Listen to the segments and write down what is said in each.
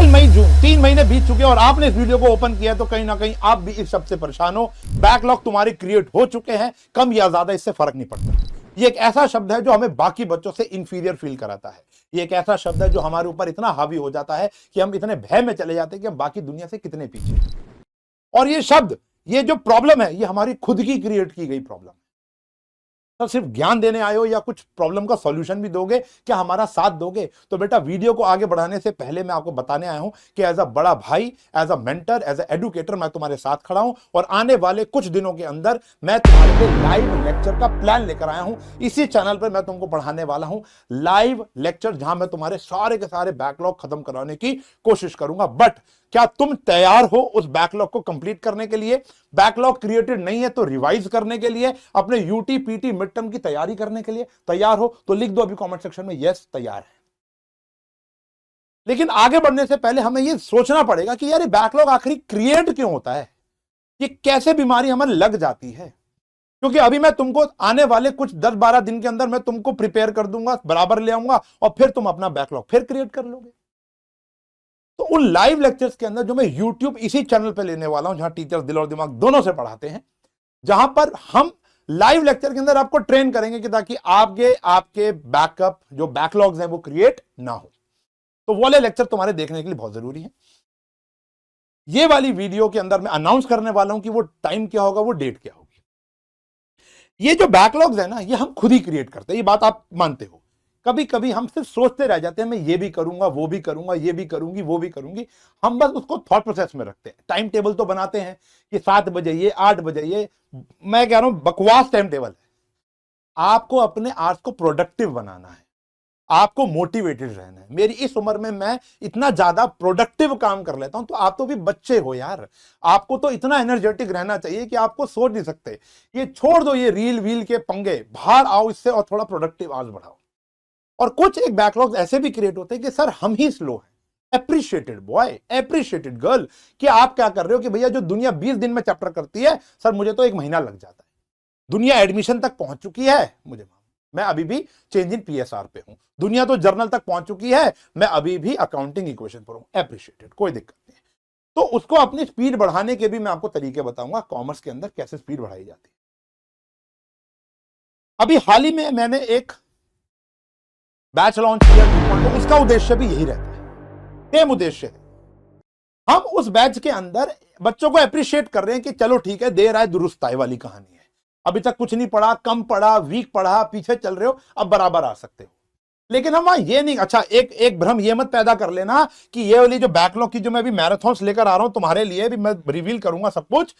अप्रैल मई जून 3 महीने बीत चुके और आपने इस वीडियो को ओपन किया तो कहीं ना कहीं आप भी इस शब्द से परेशान हो। बैकलॉग तुम्हारे क्रिएट हो चुके हैं, कम या ज्यादा इससे फर्क नहीं पड़ता। ये एक ऐसा शब्द है जो हमें बाकी बच्चों से इंफीरियर फील कराता है। ये एक ऐसा शब्द है जो हमारे ऊपर इतना हावी हो जाता है कि हम इतने भय में चले जाते हैं कि हम बाकी दुनिया से कितने पीछे हैं। और ये शब्द, ये जो प्रॉब्लम है, ये हमारी खुद की क्रिएट की गई प्रॉब्लम है। तो सिर्फ ज्ञान देने आए हो या कुछ प्रॉब्लम का सॉल्यूशन भी दोगे, क्या हमारा साथ दोगे? तो बेटा, वीडियो को आगे बढ़ाने से पहले मैं आपको बताने आया हूं कि एज अ बड़ा भाई, as a mentor, as a educator मैं तुम्हारे साथ खड़ा हूं और आने वाले कुछ दिनों के अंदर मैं तुम्हारे लिए लाइव लेक्चर का प्लान लेकर आया हूं। इसी चैनल पर मैं तुमको पढ़ाने वाला हूं लाइव लेक्चर, जहां मैं तुम्हारे सारे के सारे बैकलॉग खत्म कराने की कोशिश करूंगा। बट क्या तुम तैयार हो उस बैकलॉग को कंप्लीट करने के लिए? बैकलॉग क्रिएटेड नहीं है तो रिवाइज करने के लिए, अपने यूटी पीटी मिड टर्म की तैयारी करने के लिए तैयार हो? तो लिख दो अभी कमेंट सेक्शन में यस, तैयार है। लेकिन आगे बढ़ने से पहले हमें यह सोचना पड़ेगा कि यार ये बैकलॉग आखिर क्रिएट क्यों होता है, ये कैसे बीमारी हमें लग जाती है। क्योंकि अभी मैं तुमको आने वाले कुछ 10-12 दिन के अंदर मैं तुमको प्रिपेयर कर दूंगा, बराबर ले आऊंगा और फिर तुम अपना बैकलॉग फिर क्रिएट कर लोगे। तो उन लाइव लेक्चर्स के अंदर जो मैं YouTube इसी चैनल पे लेने वाला हूं, जहां टीचर्स दिल और दिमाग दोनों से पढ़ाते हैं, जहां पर हम लाइव लेक्चर के अंदर आपको ट्रेन करेंगे कि ताकि आपके बैकअप जो बैकलॉग्स हैं वो क्रिएट ना हो। तो वो वाले लेक्चर तुम्हारे देखने के लिए बहुत जरूरी है। ये वाली वीडियो के अंदर मैं अनाउंस करने वाला हूं कि वो टाइम क्या होगा, वो डेट क्या होगी। ये जो बैकलॉग्स है ना, ये हम खुद ही क्रिएट करते हैं, ये बात आप मानते हो। कभी कभी हम सिर्फ सोचते रह जाते हैं, मैं ये भी करूंगा, वो भी करूंगा, ये भी करूंगी, वो भी करूंगी। हम बस उसको थॉट प्रोसेस में रखते हैं। टाइम टेबल तो बनाते हैं कि 7 बजे ये, 8 बजे ये, मैं कह रहा हूं बकवास टाइम टेबल है। आपको अपने आर्ट्स को प्रोडक्टिव बनाना है, आपको मोटिवेटेड रहना है। मेरी इस उम्र में मैं इतना ज्यादा प्रोडक्टिव काम कर लेता हूं, तो आप तो भी बच्चे हो यार, आपको तो इतना एनर्जेटिक रहना चाहिए कि आपको सोच नहीं सकते। ये छोड़ दो ये रील वील के पंगे, बाहर आओ इससे और थोड़ा प्रोडक्टिव आज बढ़ाओ। और कुछ एक बैकलॉग ऐसे भी क्रिएट होते हैं कि सर हम ही स्लो हैं। एप्रिशिएटेड बॉय, एप्रिशिएटेड गर्ल, कि आप क्या कर रहे हो कि भैया जो दुनिया 20 दिन में चैप्टर करती है, सर मुझे तो 1 महीना लग जाता है। दुनिया एडमिशन तक पहुंच चुकी है, मुझे मैं अभी भी चेंज इन पीएसआर पे हूं। दुनिया तो जर्नल तक पहुंच चुकी है, मैं अभी भी अकाउंटिंग इक्वेशन पर हूं। एप्रिशिएटेड, कोई दिक्कत नहीं। तो उसको अपनी स्पीड बढ़ाने के भी मैं आपको तरीके बताऊंगा, कॉमर्स के अंदर कैसे स्पीड बढ़ाई जाती है। अभी हाल ही में मैंने एक बैच लॉन्च किया 2.0, उसका उद्देश्य भी यही रहता है, सेम उद्देश्य है। हम उस बैच के अंदर बच्चों को अप्रिशिएट कर रहे हैं कि चलो ठीक है, देर आए दुरुस्त आए वाली कहानी है। अभी तक कुछ नहीं पढ़ा, कम पढ़ा, वीक पढ़ा, पीछे चल रहे हो, अब बराबर आ सकते हो। लेकिन हम ये नहीं, अच्छा एक भ्रम ये मत पैदा कर लेना कि ये वाली जो बैकलॉग की जो मैं अभी मैराथन्स लेकर आ रहा हूं तुम्हारे लिए, भी मैं रिवील करूंगा सब कुछ,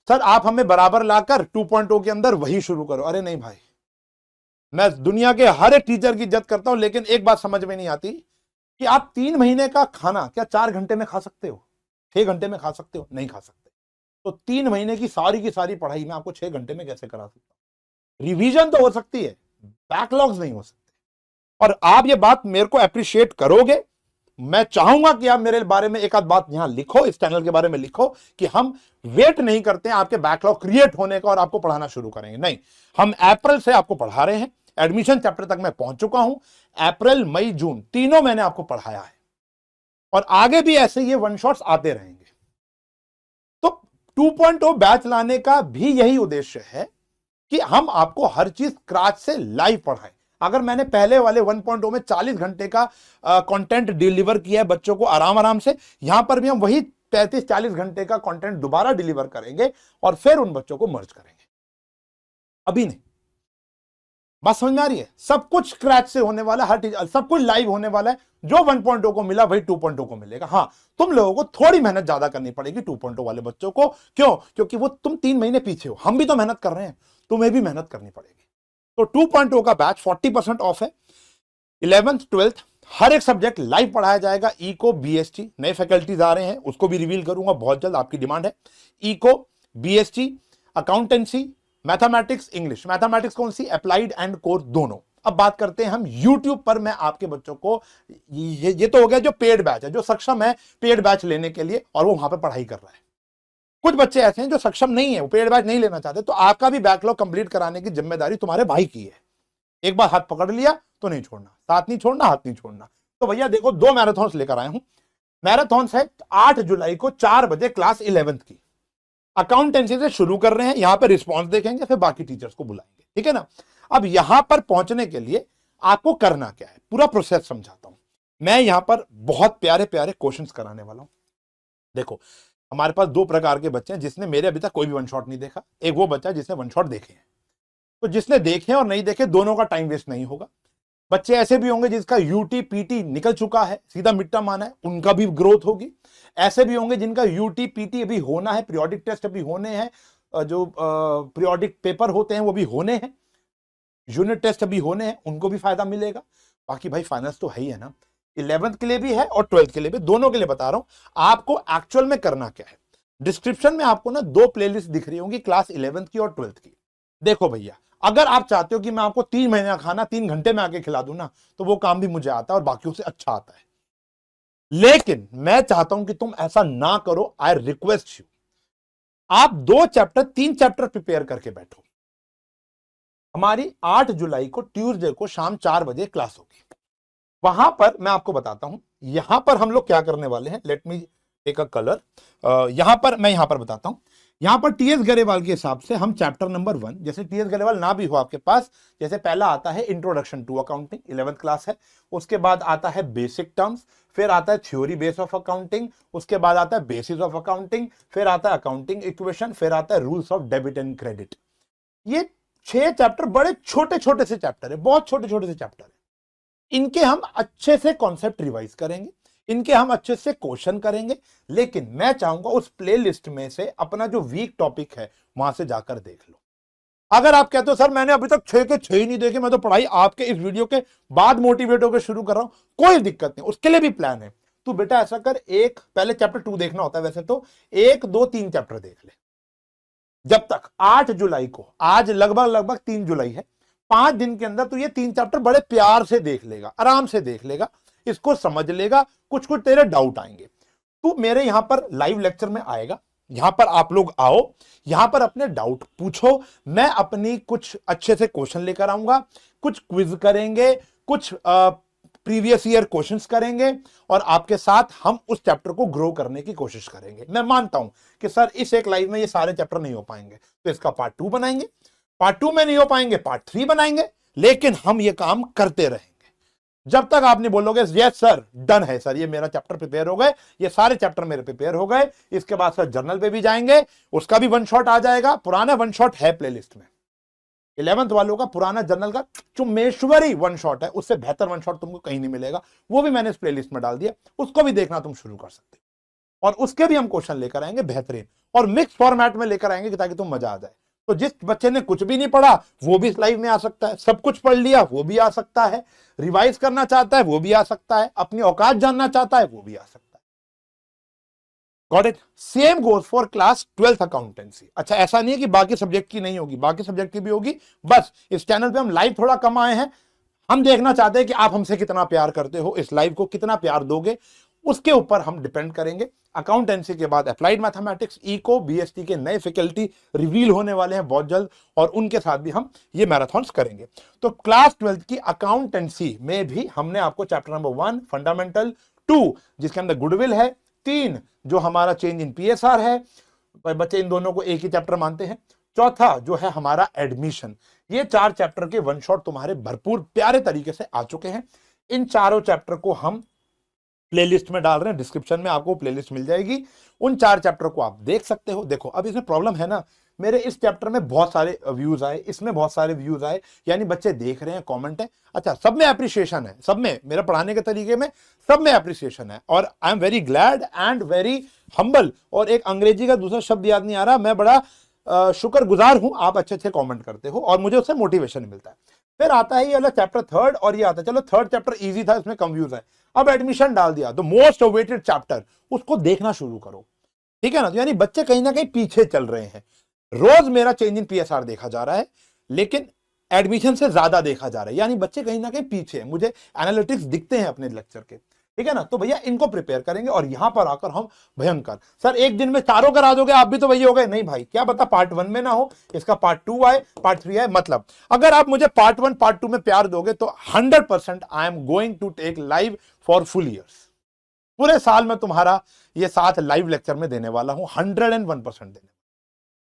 सर आप हमें बराबर लाकर 2.0 के अंदर वही शुरू करो। अरे नहीं भाई, मैं दुनिया के हर एक टीचर की इज्जत करता हूं, लेकिन एक बात समझ में नहीं आती कि आप 3 महीने का खाना क्या 4 घंटे में खा सकते हो, 6 घंटे में खा सकते हो? नहीं खा सकते। तो 3 महीने की सारी पढ़ाई मैं आपको 6 घंटे में कैसे करा सकता हूं? रिवीजन तो हो सकती है, बैकलॉग्स नहीं हो सकते। और आप ये बात मेरे को अप्रिशिएट करोगे। मैं चाहूंगा कि आप मेरे बारे में एक आध बात यहां लिखो, इस चैनल के बारे में लिखो कि हम वेट नहीं करते हैं आपके बैकलॉग क्रिएट होने का और आपको पढ़ाना शुरू करेंगे। नहीं, हम अप्रैल से आपको पढ़ा रहे हैं। एडमिशन चैप्टर तक मैं पहुंच चुका हूं। अप्रैल मई जून तीनों मैंने आपको पढ़ाया है और आगे भी ऐसे ये वन शॉट्स आते रहेंगे। तो 2.0 बैच लाने का भी यही उद्देश्य है कि हम आपको हर चीज स्क्रैच से लाइव पढ़ाएं। अगर मैंने पहले वाले 1.0 में 40 घंटे का कंटेंट डिलीवर किया है बच्चों को आराम से, यहां पर भी हम वही 35-40 घंटे का कंटेंट दोबारा डिलीवर करेंगे और फिर उन बच्चों को मर्ज करेंगे। अभी नहीं, बात समझ में आ रही है? सब कुछ स्क्रैच से होने वाला, हर चीज सब कुछ लाइव होने वाला है। जो 1.0 को मिला वही 2.0 को मिलेगा। हाँ, तुम लोगों को थोड़ी मेहनत ज्यादा करनी पड़ेगी 2.0 वाले बच्चों को। क्यों? क्योंकि वो तुम 3 महीने पीछे हो, हम भी तो मेहनत कर रहे हैं, तुम्हें भी मेहनत करनी पड़ेगी। तो 2.0 का बैच 40% ऑफ है। 11th 12th हर एक सब्जेक्ट लाइव पढ़ाया जाएगा। इको, बीएसटी, नए फैकल्टीज आ रहे हैं, उसको भी रिवील करूंगा बहुत जल्द, आपकी डिमांड है। Eco, BST, accountancy, mathematics, English. Mathematics कौन सी? अप्लाइड एंड कोर दोनों। अब बात करते हैं हम YouTube पर मैं आपके बच्चों को, ये तो हो गया जो पेड बैच है, जो सक्षम है पेड बैच लेने के लिए और वो वहां पर पढ़ाई कर रहा है। कुछ बच्चे ऐसे हैं जो सक्षम नहीं है, वो पेड बैच नहीं लेना चाहते, तो आपका भी बैकलॉग कंप्लीट कराने की जिम्मेदारी तुम्हारे भाई की है। एक बार हाथ पकड़ लिया तो नहीं छोड़ना, साथ नहीं छोड़ना, हाथ नहीं छोड़ना। तो भैया देखो, 2 मैराथन्स लेकर आए हूं। मैराथन है 8 जुलाई को 4 बजे क्लास 11th की। अकाउंटेंसी से शुरू कर रहे हैं, यहां पर रिस्पॉन्स देखेंगे, फिर बाकी टीचर्स को बुलाएंगे, ठीक है ना। अब यहां पर पहुंचने के लिए आपको करना क्या है, पूरा प्रोसेस समझाता हूं। मैं यहां पर बहुत प्यारे प्यारे क्वेश्चंस कराने वाला हूं। देखो, हमारे पास 2 प्रकार के बच्चे हैं, जिसने मेरे अभी तक कोई भी वन शॉट नहीं देखा, एक वो बच्चा जिसने वन शॉट देखे हैं। तो जिसने देखे और नहीं देखे, दोनों का टाइम वेस्ट नहीं होगा। बच्चे ऐसे भी होंगे जिसका यूटी पीटी निकल चुका है, सीधा मिड टर्म आना है, उनका भी ग्रोथ होगी। ऐसे भी होंगे जिनका यूटी पीटी अभी होना है, पीरियोडिक टेस्ट अभी होने हैं, जो पीरियोडिक पेपर होते हैं वो भी होने हैं, यूनिट टेस्ट अभी होने हैं, उनको भी फायदा मिलेगा। बाकी भाई फाइनल्स तो है ही है ना, 11th के लिए भी है और 12th के लिए भी, दोनों के लिए बता रहा हूं आपको एक्चुअल में करना क्या है। डिस्क्रिप्शन में आपको ना 2 प्लेलिस्ट दिख रही होंगी, क्लास 11th की और 12th की। देखो भैया, अगर आप चाहते हो कि मैं आपको 3 महीने का खाना 3 घंटे में आके खिला दूं ना, तो वो काम भी मुझे आता है और बाकियों से अच्छा आता है। लेकिन मैं चाहता हूं कि तुम ऐसा ना करो। आई रिक्वेस्ट यू, आप 2 चैप्टर 3 चैप्टर प्रिपेयर करके बैठो। हमारी 8 जुलाई को ट्यूसडे को शाम 4 बजे क्लास होगी। वहां पर मैं आपको बताता हूं, यहां पर हम लोग क्या करने वाले हैं। Let me take a colour. यहां पर मैं यहां पर बताता हूं। यहां पर टीएस गरेवाल के हिसाब से हम चैप्टर नंबर 1, जैसे टीएस गरेवाल ना भी हो आपके पास, जैसे पहला आता है introduction to accounting, 11th class है। उसके बाद आता है बेसिक टर्म्स, फिर आता है थ्योरी बेस ऑफ अकाउंटिंग, उसके बाद आता है बेसिस ऑफ अकाउंटिंग, फिर आता है अकाउंटिंग इक्वेशन, फिर आता है rules of debit and credit. ये 6 चैप्टर बड़े छोटे छोटे से चैप्टर है, बहुत छोटे छोटे से चैप्टर है। इनके हम अच्छे से कॉन्सेप्ट रिवाइज करेंगे, इनके हम अच्छे से क्वेश्चन करेंगे। लेकिन मैं चाहूंगा उस प्लेलिस्ट में से अपना जो वीक टॉपिक है वहां से जाकर देख लो। अगर आप कहते हो सर मैंने अभी तक 6 के 6 ही नहीं देखे, मैं तो पढ़ाई आपके इस वीडियो के बाद मोटिवेट होकर शुरू कर रहा हूं, कोई दिक्कत नहीं, उसके लिए भी प्लान है। तू बेटा ऐसा कर, एक पहले चैप्टर 2 देखना होता है वैसे तो, 1 2 3 चैप्टर देख ले। जब तक 8 जुलाई को, आज लगभग 3 जुलाई है, 5 दिन के अंदर तो ये 3 चैप्टर बड़े प्यार से देख लेगा, आराम से देख लेगा, इसको समझ लेगा। कुछ कुछ तेरे डाउट आएंगे, तू मेरे यहां पर लाइव लेक्चर में आएगा, यहां पर आप लोग आओ, यहां पर अपने डाउट पूछो, मैं अपनी कुछ अच्छे से क्वेश्चन लेकर आऊंगा, कुछ क्विज करेंगे, कुछ प्रीवियस ईयर क्वेश्चंस करेंगे, और आपके साथ हम उस चैप्टर को ग्रो करने की कोशिश करेंगे। मैं मानता हूं कि सर इस एक लाइव में ये सारे चैप्टर नहीं हो पाएंगे, तो इसका पार्ट 2 बनाएंगे, पार्ट 2 में नहीं हो पाएंगे पार्ट 3 बनाएंगे, लेकिन हम ये काम करते रहेंगे जब तक आप नहीं बोलोगे यस सर डन है सर, ये मेरा चैप्टर प्रिपेयर हो गए, ये सारे चैप्टर मेरे प्रिपेयर हो गए। इसके बाद सर जर्नल पे भी जाएंगे, उसका भी वन शॉट आ जाएगा, पुराना वन शॉट है प्लेलिस्ट में। 11th वालों का पुराना जर्नल का चुम्मेश्वरी वन शॉट है, उससे बेहतर वन शॉट तुमको कहीं नहीं मिलेगा, वो भी मैंने इस प्लेलिस्ट में डाल दिया, उसको भी देखना तुम शुरू कर सकते हो। और उसके भी हम क्वेश्चन लेकर आएंगे बेहतरीन, और मिक्स फॉर्मेट में लेकर आएंगे ताकि तुम मजा आ जाए। तो जिस बच्चे ने कुछ भी नहीं पढ़ा वो भी इस लाइव में आ सकता है, सब कुछ पढ़ लिया वो भी आ सकता है, रिवाइज करना चाहता है वो भी आ सकता है, अपनी औकात जानना चाहता है वो भी आ सकता है। Got it? Same goes for class 12th accountancy. अच्छा, ऐसा नहीं है कि बाकी सब्जेक्ट की नहीं होगी, बाकी सब्जेक्ट की भी होगी। बस इस चैनल पे हम लाइव थोड़ा कम आए हैं, हम देखना चाहते हैं कि आप हमसे कितना प्यार करते हो, इस लाइव को कितना प्यार दोगे, उसके ऊपर हम डिपेंड करेंगे। अकाउंटेंसी के बाद अप्लाइड मैथमेटिक्स, इको, बीएसटी के नए फैकल्टी रिवील होने वाले हैं बहुत जल्द, और उनके साथ भी हम ये मैराथन्स करेंगे। तो क्लास 12th की अकाउंटेंसी में भी हमने आपको चैप्टर नंबर 1 फंडामेंटल, 2 जिसके अंदर गुडविल है, 3 जो हमारा चेंज इन पीएसआर है, बच्चे इन दोनों को एक ही चैप्टर मानते हैं, चौथा जो है हमारा एडमिशन। ये 4 चैप्टर के वन शॉट तुम्हारे भरपूर प्यारे तरीके से आ चुके हैं। इन चारों चैप्टर को हम प्लेलिस्ट में डाल रहे हैं, डिस्क्रिप्शन में आपको प्लेलिस्ट मिल जाएगी, उन 4 चैप्टर को आप देख सकते हो। देखो अब इसमें प्रॉब्लम है ना, मेरे इस चैप्टर में बहुत सारे व्यूज आए, इसमें बहुत सारे व्यूज आए, यानी बच्चे देख रहे हैं, कमेंट है, अच्छा सब में एप्रिसिएशन है, सब में मेरा पढ़ाने के तरीके में सब में एप्रिसिएशन है, और I am very glad and very humble. और एक अंग्रेजी का दूसरा शब्द याद नहीं आ रहा, मैं बड़ा शुक्रगुजार हूं, आप अच्छे अच्छे कमेंट करते हो और मुझे उससे मोटिवेशन मिलता है। फिर आता है ये वाला चैप्टर 3rd, और ये आता है, चलो 3rd चैप्टर इजी था, इसमें कम व्यूज है, अब एडमिशन डाल दिया, द मोस्ट अवेटेड चैप्टर, उसको देखना शुरू करो, ठीक है ना। तो यानी बच्चे कहीं ना कहीं पीछे चल रहे हैं। रोज मेरा चेंज इन पीएसआर देखा जा रहा है, लेकिन एडमिशन से ज्यादा देखा जा रहा है, यानी बच्चे कहीं ना कहीं पीछे हैं, मुझे एनालिटिक्स दिखते हैं अपने लेक्चर के, ठीक है ना। तो भैया इनको प्रिपेयर करेंगे, और यहां पर आकर हम भयंकर, सर एक दिन में चारों करा दोगे आप भी तो वही हो गए, नहीं भाई, क्या पता पार्ट 1 में ना हो, इसका पार्ट 2 आए, पार्ट 3 आए। मतलब अगर आप मुझे पार्ट 1 पार्ट 2 में प्यार दोगे तो 100% I am going to take live for full years. पूरे साल में तुम्हारा ये 7 लाइव लेक्चर में देने वाला हूं, 101% देने।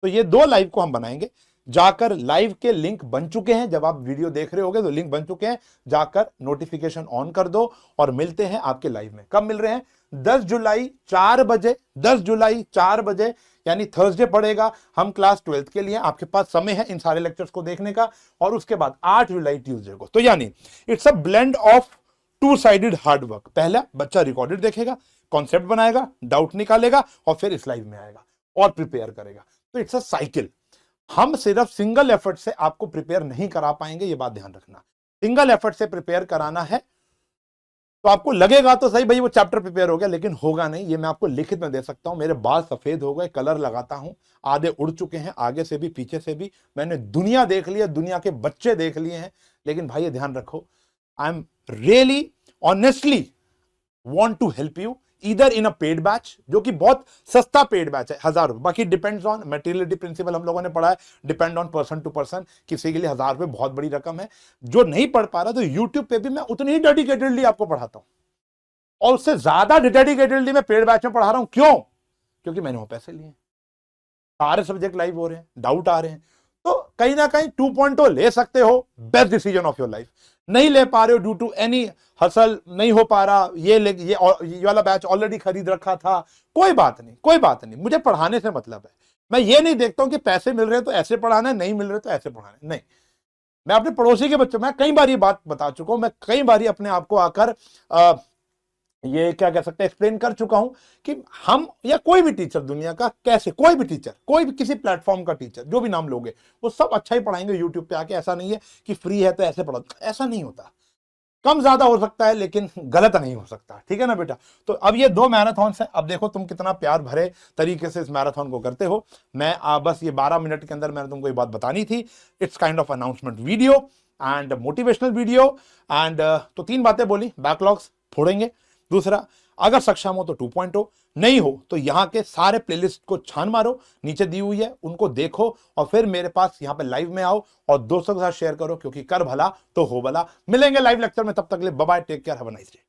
तो ये 2 लाइव को हम बनाएंगे। जाकर लाइव के लिंक बन चुके हैं, जब आप वीडियो देख रहे होगे तो लिंक बन चुके हैं, जाकर नोटिफिकेशन ऑन कर दो और मिलते हैं आपके लाइव में। कब मिल रहे हैं? 10 जुलाई 4 बजे, 10 जुलाई 4 बजे यानी थर्सडे पड़ेगा। हम क्लास 12th के लिए, आपके पास समय है इन सारे लेक्चर्स को देखने का। और उसके बाद 8 जुलाई ट्यूसडे को। तो यानी it's a blend of 2 sided hard work. पहला बच्चा रिकॉर्डेड देखेगा, कॉन्सेप्ट बनाएगा, डाउट निकालेगा और फिर इस लाइव में आएगा और प्रिपेयर करेगा। तो इट्स अ साइकिल। हम सिर्फ सिंगल एफर्ट से आपको प्रिपेयर नहीं करा पाएंगे, ये बात ध्यान रखना। सिंगल एफर्ट से प्रिपेयर कराना है तो आपको लगेगा तो सही भाई वो चैप्टर प्रिपेयर हो गया, लेकिन होगा नहीं। ये मैं आपको लिखित में दे सकता हूं। मेरे बाल सफेद हो गए, कलर लगाता हूं, आधे उड़ चुके हैं, आगे से भी पीछे से भी। मैंने दुनिया देख ली है, दुनिया के बच्चे देख लिए हैं, लेकिन भाई ये ध्यान रखो, I am really honestly want to help you either in a paid batch, जो कि बहुत सस्ता पेड बैच है, 1000 रुपए। बाकी डिपेंड्स ऑन मटेरियलिटी प्रिंसिपल, हम लोगों ने पढ़ा है, depend on person to person. किसी के लिए 1000 रुपए बहुत बड़ी रकम है। जो नहीं पढ़ पा रहा तो यूट्यूब पे भी मैं उतनी ही डेडिकेटेडली आपको पढ़ाता हूं, और उससे ज्यादा डेडिकेटेडली मैं पेड बैच में पढ़ा रहा हूं। क्यों? क्योंकि मैंने वो पैसे लिए, सारे सब्जेक्ट लाइव हो रहे हैं, डाउट आ रहे हैं। तो कहीं ना कहीं 2.0 ले सकते हो, best decision of your life. नहीं ले पा रहे हो ड्यू टू एनी हसल, नहीं हो पा रहा, ये वाला बैच ऑलरेडी खरीद रखा था, कोई बात नहीं, कोई बात नहीं। मुझे पढ़ाने से मतलब है। मैं ये नहीं देखता हूं कि पैसे मिल रहे हैं तो ऐसे पढ़ाना है, नहीं मिल रहे तो ऐसे पढ़ाना है, नहीं। मैं अपने पड़ोसी के बच्चों, मैं कई बार ये बात बता चुका हूं, मैं कई बार अपने आप को आकर ये क्या कह सकते हैं, एक्सप्लेन कर चुका हूं कि हम या कोई भी टीचर दुनिया का, कैसे कोई भी टीचर, कोई भी किसी प्लेटफॉर्म का टीचर, जो भी नाम लोगे, वो सब अच्छा ही पढ़ाएंगे यूट्यूब पे आके। ऐसा नहीं है कि फ्री है तो ऐसे पढ़ा, ऐसा नहीं होता। कम ज्यादा हो सकता है लेकिन गलत नहीं हो सकता, ठीक है ना बेटा। तो अब ये 2 मैराथन है। अब देखो तुम कितना प्यार भरे तरीके से इस मैराथन को करते हो। मैं बस ये 12 मिनट के अंदर मैंने तुमको ये बात बतानी थी। It's kind of announcement video and motivational video. And तो 3 बातें बोली, बैकलॉग्स फोड़ेंगे। दूसरा, अगर सक्षम हो तो 2.0, नहीं हो तो यहाँ के सारे प्लेलिस्ट को छान मारो, नीचे दी हुई है, उनको देखो और फिर मेरे पास यहाँ पे लाइव में आओ और दोस्तों के साथ शेयर करो, क्योंकि कर भला तो हो भला। मिलेंगे लाइव लेक्चर में, तब तक के लिए bye bye, take care, have a nice day.